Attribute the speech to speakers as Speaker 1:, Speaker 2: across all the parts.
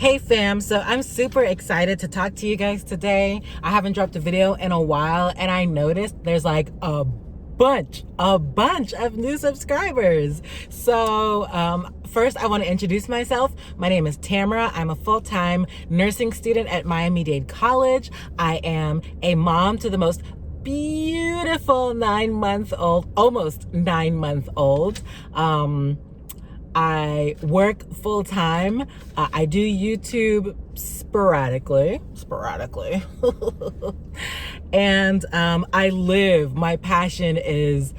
Speaker 1: Hey fam, so I'm super excited to talk to you guys today. I haven't dropped a video in a while and I noticed there's like a bunch of new subscribers. So first I want to introduce myself. My name is Tamara. I'm a full-time nursing student at Miami-Dade College. I am a mom to the most beautiful 9-month-old, almost 9-month-old. I work full-time. I do YouTube sporadically. And my passion is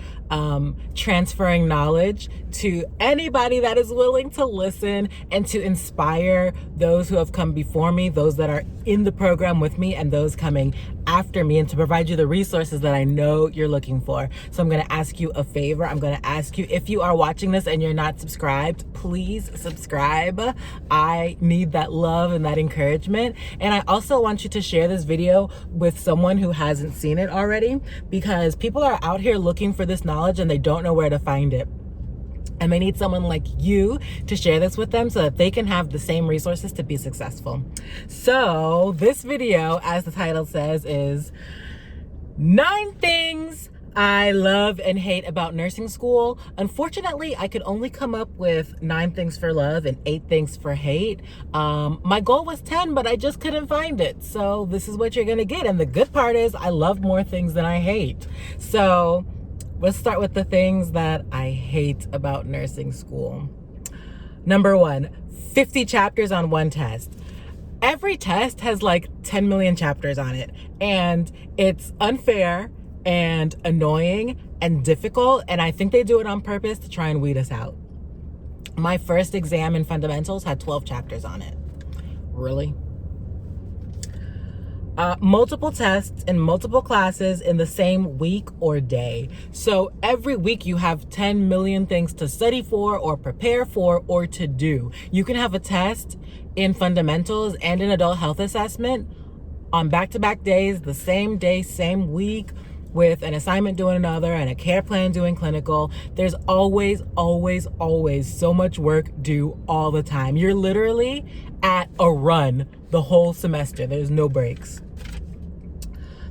Speaker 1: transferring knowledge to anybody that is willing to listen and to inspire those who have come before me, those that are in the program with me, and those coming after me, and to provide you the resources that I know you're looking for. So I'm going to ask you a favor. I'm going to ask you, if you are watching this and you're not subscribed, please subscribe. I need that love and that encouragement. And I also want you to share this video with someone who hasn't seen it already, because people are out here looking for this knowledge and they don't know where to find it. And they need someone like you to share this with them so that they can have the same resources to be successful. So this video, as the title says, is 9 things I love and hate about nursing school. Unfortunately, I could only come up with 9 things for love and 8 things for hate. My goal was 10, but I just couldn't find it. So this is what you're gonna get. And the good part is I love more things than I hate. So let's start with the things that I hate about nursing school. Number 1, 50 chapters on one test. Every test has like 10 million chapters on it, and it's unfair and annoying and difficult, and I think they do it on purpose to try and weed us out. My first exam in fundamentals had 12 chapters on it. Really? Multiple tests in multiple classes in the same week or day. So every week you have 10 million things to study for or prepare for or to do. You can have a test in fundamentals and an adult health assessment on back-to-back days, the same day, same week, with an assignment doing another and a care plan doing clinical. There's always so much work due all the time. You're literally at a run the whole semester. There's no breaks.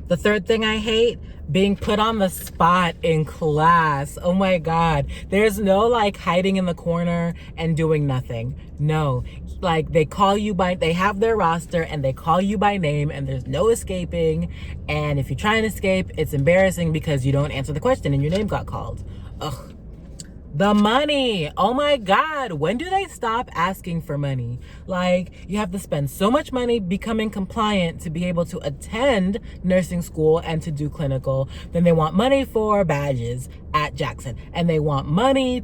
Speaker 1: The third thing I hate, being put on the spot in class. Oh my God. There's no like hiding in the corner and doing nothing. No, like they have their roster and they call you by name and there's no escaping. And if you try and escape, it's embarrassing because you don't answer the question and your name got called. Ugh. The money. Oh my God. When do they stop asking for money? Like, you have to spend so much money becoming compliant to be able to attend nursing school and to do clinical. Then they want money for badges at Jackson. And they want money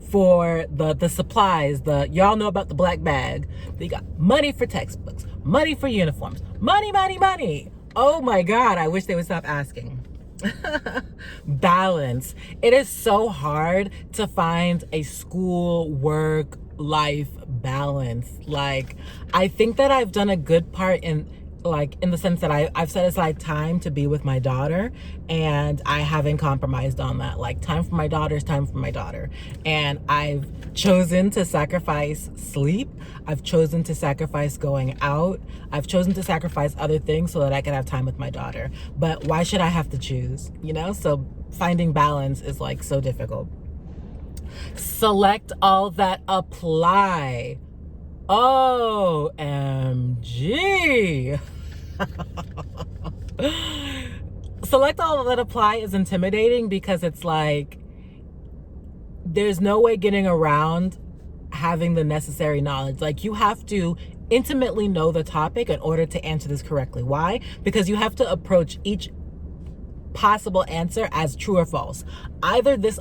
Speaker 1: for the supplies. Y'all know about the black bag. They got money for textbooks, money for uniforms, money. Oh my God. I wish they would stop asking. Balance. It is so hard to find a school work life balance. Like, I think that I've done a good part in the sense that I've set aside time to be with my daughter, and I haven't compromised on that. Like, time for my daughter is time for my daughter. And I've chosen to sacrifice sleep. I've chosen to sacrifice going out. I've chosen to sacrifice other things so that I can have time with my daughter. But why should I have to choose? You know? So finding balance is like so difficult. Select all that apply. OMG. Select all that apply is intimidating because it's like there's no way getting around having the necessary knowledge. Like, you have to intimately know the topic in order to answer this correctly. Why? Because you have to approach each possible answer as true or false. Either this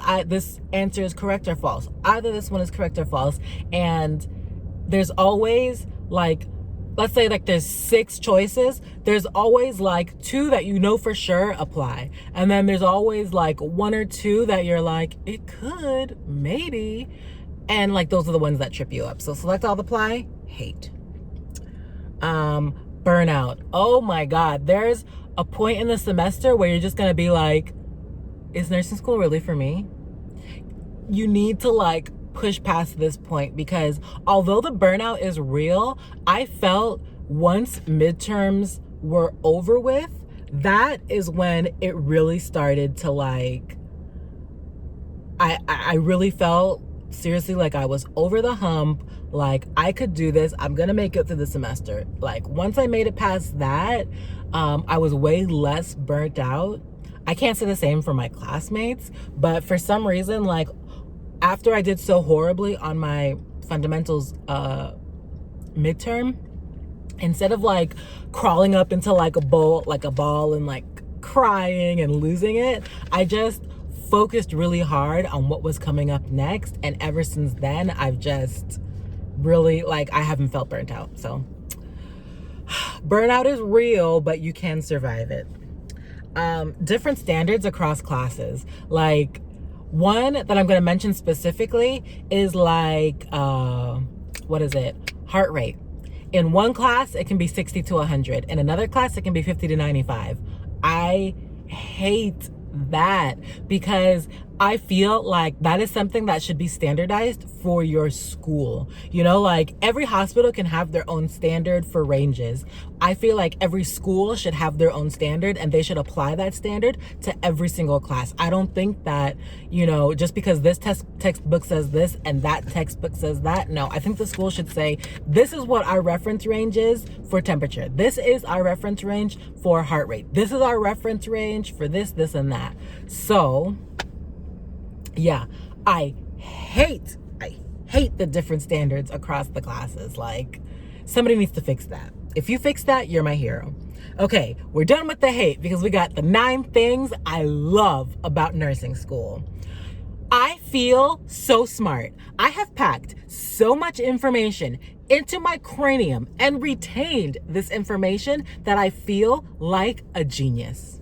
Speaker 1: answer is correct or false. Either this one is correct or false. And there's always like, let's say like there's 6 choices. There's always like 2 that you know for sure apply. And then there's always like 1 or 2 that you're like, it could, maybe. And like, those are the ones that trip you up. So select all apply, hate. Burnout. Oh my God. There's a point in the semester where you're just going to be like, is nursing school really for me? You need to like push past this point, because although the burnout is real, I felt once midterms were over with, that is when it really started to like, I really felt seriously like I was over the hump, like I could do this, I'm gonna make it through the semester. Like once I made it past that, I was way less burnt out. I can't say the same for my classmates, but for some reason, like after I did so horribly on my fundamentals midterm, instead of like crawling up into like a ball and like crying and losing it, I just focused really hard on what was coming up next. And ever since then, I've just really, like, I haven't felt burnt out. So burnout is real, but you can survive it. Different standards across classes. Like one that I'm going to mention specifically is like, what is it? Heart rate. In one class, it can be 60 to 100. In another class, it can be 50 to 95. I hate that, because I feel like that is something that should be standardized for your school. You know, like every hospital can have their own standard for ranges. I feel like every school should have their own standard, and they should apply that standard to every single class. I don't think that, you know, just because this textbook says this and that textbook says that. No, I think the school should say, this is what our reference range is for temperature. This is our reference range for heart rate. This is our reference range for this, this, and that. So yeah, I hate the different standards across the classes. Like, somebody needs to fix that. If you fix that, you're my hero. Okay, we're done with the hate, because we got the 9 things I love about nursing school. I feel so smart. I have packed so much information into my cranium and retained this information that I feel like a genius.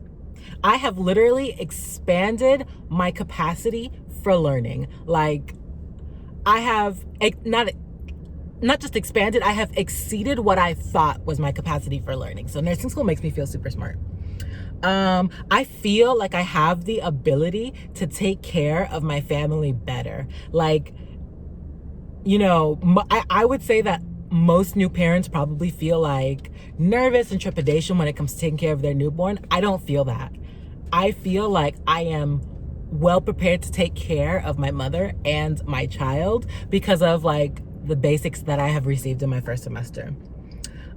Speaker 1: I have literally expanded my capacity for learning. Like, I have not just expanded, I have exceeded what I thought was my capacity for learning. So nursing school makes me feel super smart. I feel like I have the ability to take care of my family better. Like, you know, I would say that most new parents probably feel like nervous and trepidation when it comes to taking care of their newborn. I don't feel that. I feel like I am well prepared to take care of my mother and my child because of like the basics that I have received in my first semester.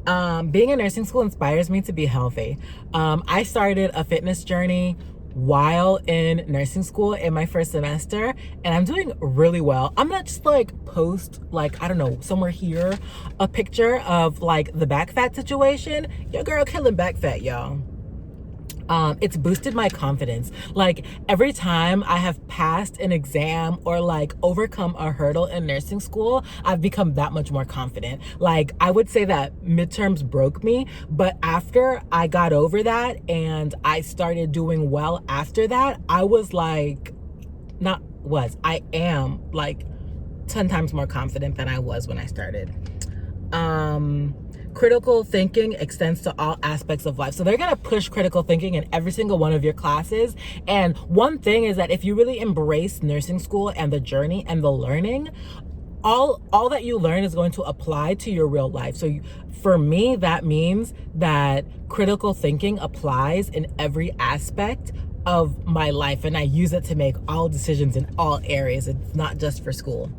Speaker 1: Being in nursing school inspires me to be healthy. I started a fitness journey while in nursing school in my first semester, and I'm doing really well. I'm not just like post, like, I don't know, somewhere here, a picture of like the back fat situation. Your girl killing back fat, y'all. It's boosted my confidence. Like every time I have passed an exam or like overcome a hurdle in nursing school, I've become that much more confident. Like I would say that midterms broke me, but after I got over that and I started doing well after that, I was like, I am like 10 times more confident than I was when I started. Critical thinking extends to all aspects of life. So they're going to push critical thinking in every single one of your classes. And one thing is that if you really embrace nursing school and the journey and the learning, all that you learn is going to apply to your real life. So for me, that means that critical thinking applies in every aspect of my life. And I use it to make all decisions in all areas. It's not just for school.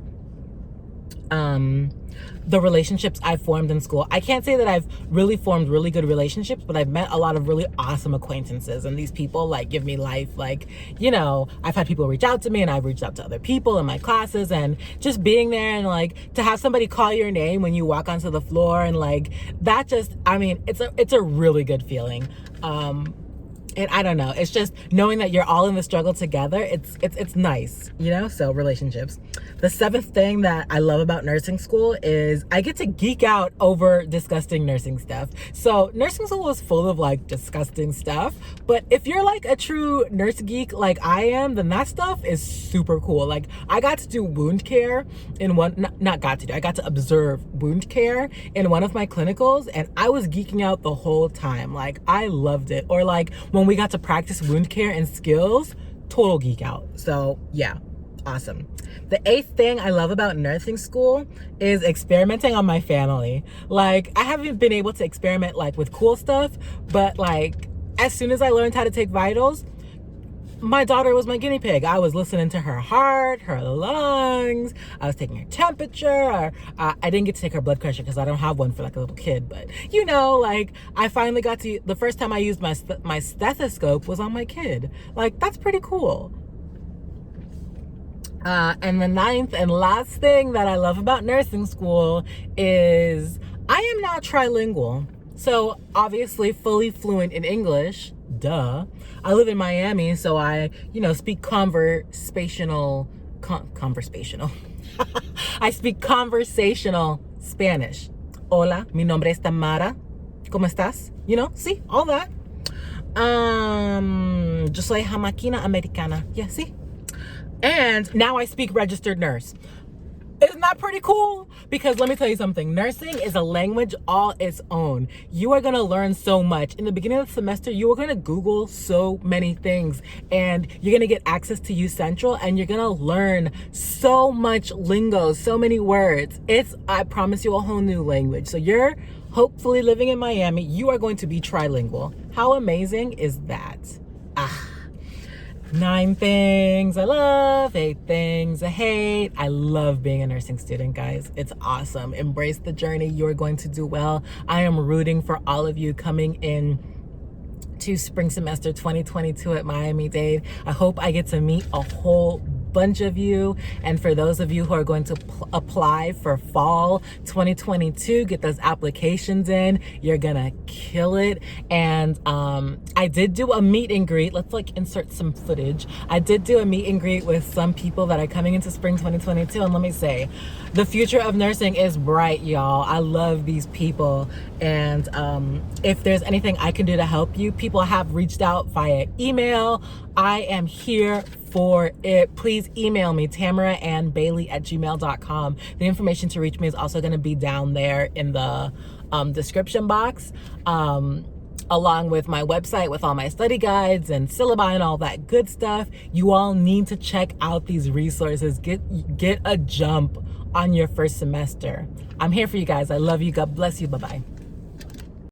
Speaker 1: The relationships I've formed in school. I can't say that I've really formed really good relationships, but I've met a lot of really awesome acquaintances, and these people like give me life. Like, you know, I've had people reach out to me and I've reached out to other people in my classes, and just being there and like to have somebody call your name when you walk onto the floor and like that just, I mean, it's a really good feeling. And I don't know, it's just knowing that you're all in the struggle together. It's nice, you know? So relationships. The 7th thing that I love about nursing school is I get to geek out over disgusting nursing stuff. So nursing school is full of like disgusting stuff, but if you're like a true nurse geek like I am, then that stuff is super cool. Like I got to do wound care in one, I got to observe wound care in one of my clinicals, and I was geeking out the whole time. Like I loved it. Or like when we got to practice wound care and skills, total geek out. So yeah, Awesome. The 8th thing I love about nursing school is experimenting on my family. Like, I haven't been able to experiment like with cool stuff, but like as soon as I learned how to take vitals, my daughter was my guinea pig. I was listening to her heart, her lungs. I was taking her temperature. I didn't get to take her blood pressure because I don't have one for like a little kid. But you know, like I finally got to, the first time I used my stethoscope was on my kid. Like that's pretty cool. And the 9th and last thing that I love about nursing school is I am now trilingual. So obviously fully fluent in English, duh. I live in Miami, so I, speak conversational. I speak conversational Spanish. Hola, mi nombre es Tamara. ¿Cómo estás? See, all that. Yo soy jamaquina americana. Yeah, see? And now I speak registered nurse. Isn't that pretty cool? Because let me tell you something, nursing is a language all its own. You are gonna learn so much. In the beginning of the semester, you are gonna Google so many things and you're gonna get access to U Central and you're gonna learn so much lingo, so many words. I promise you, a whole new language. So you're hopefully living in Miami, you are going to be trilingual. How amazing is that? 9 things I love, 8 things I hate. I love being a nursing student, guys. It's awesome. Embrace the journey. You're going to do well. I am rooting for all of you coming in to spring semester 2022 at Miami Dade. I hope I get to meet a whole bunch of you, and for those of you who are going to apply for fall 2022, get those applications in. You're gonna kill it. And I did do a meet and greet. Let's like insert some footage. I did do a meet and greet with some people that are coming into spring 2022, and let me say, the future of nursing is bright, y'all. I love these people, and if there's anything I can do to help you, people have reached out via email. I am here for it. Please email me, tamaraandbailey@gmail.com. The information to reach me is also going to be down there in the description box, along with my website with all my study guides and syllabi and all that good stuff. You all need to check out these resources. Get a jump on your first semester. I'm here for you guys. I love you. God bless you. Bye-bye.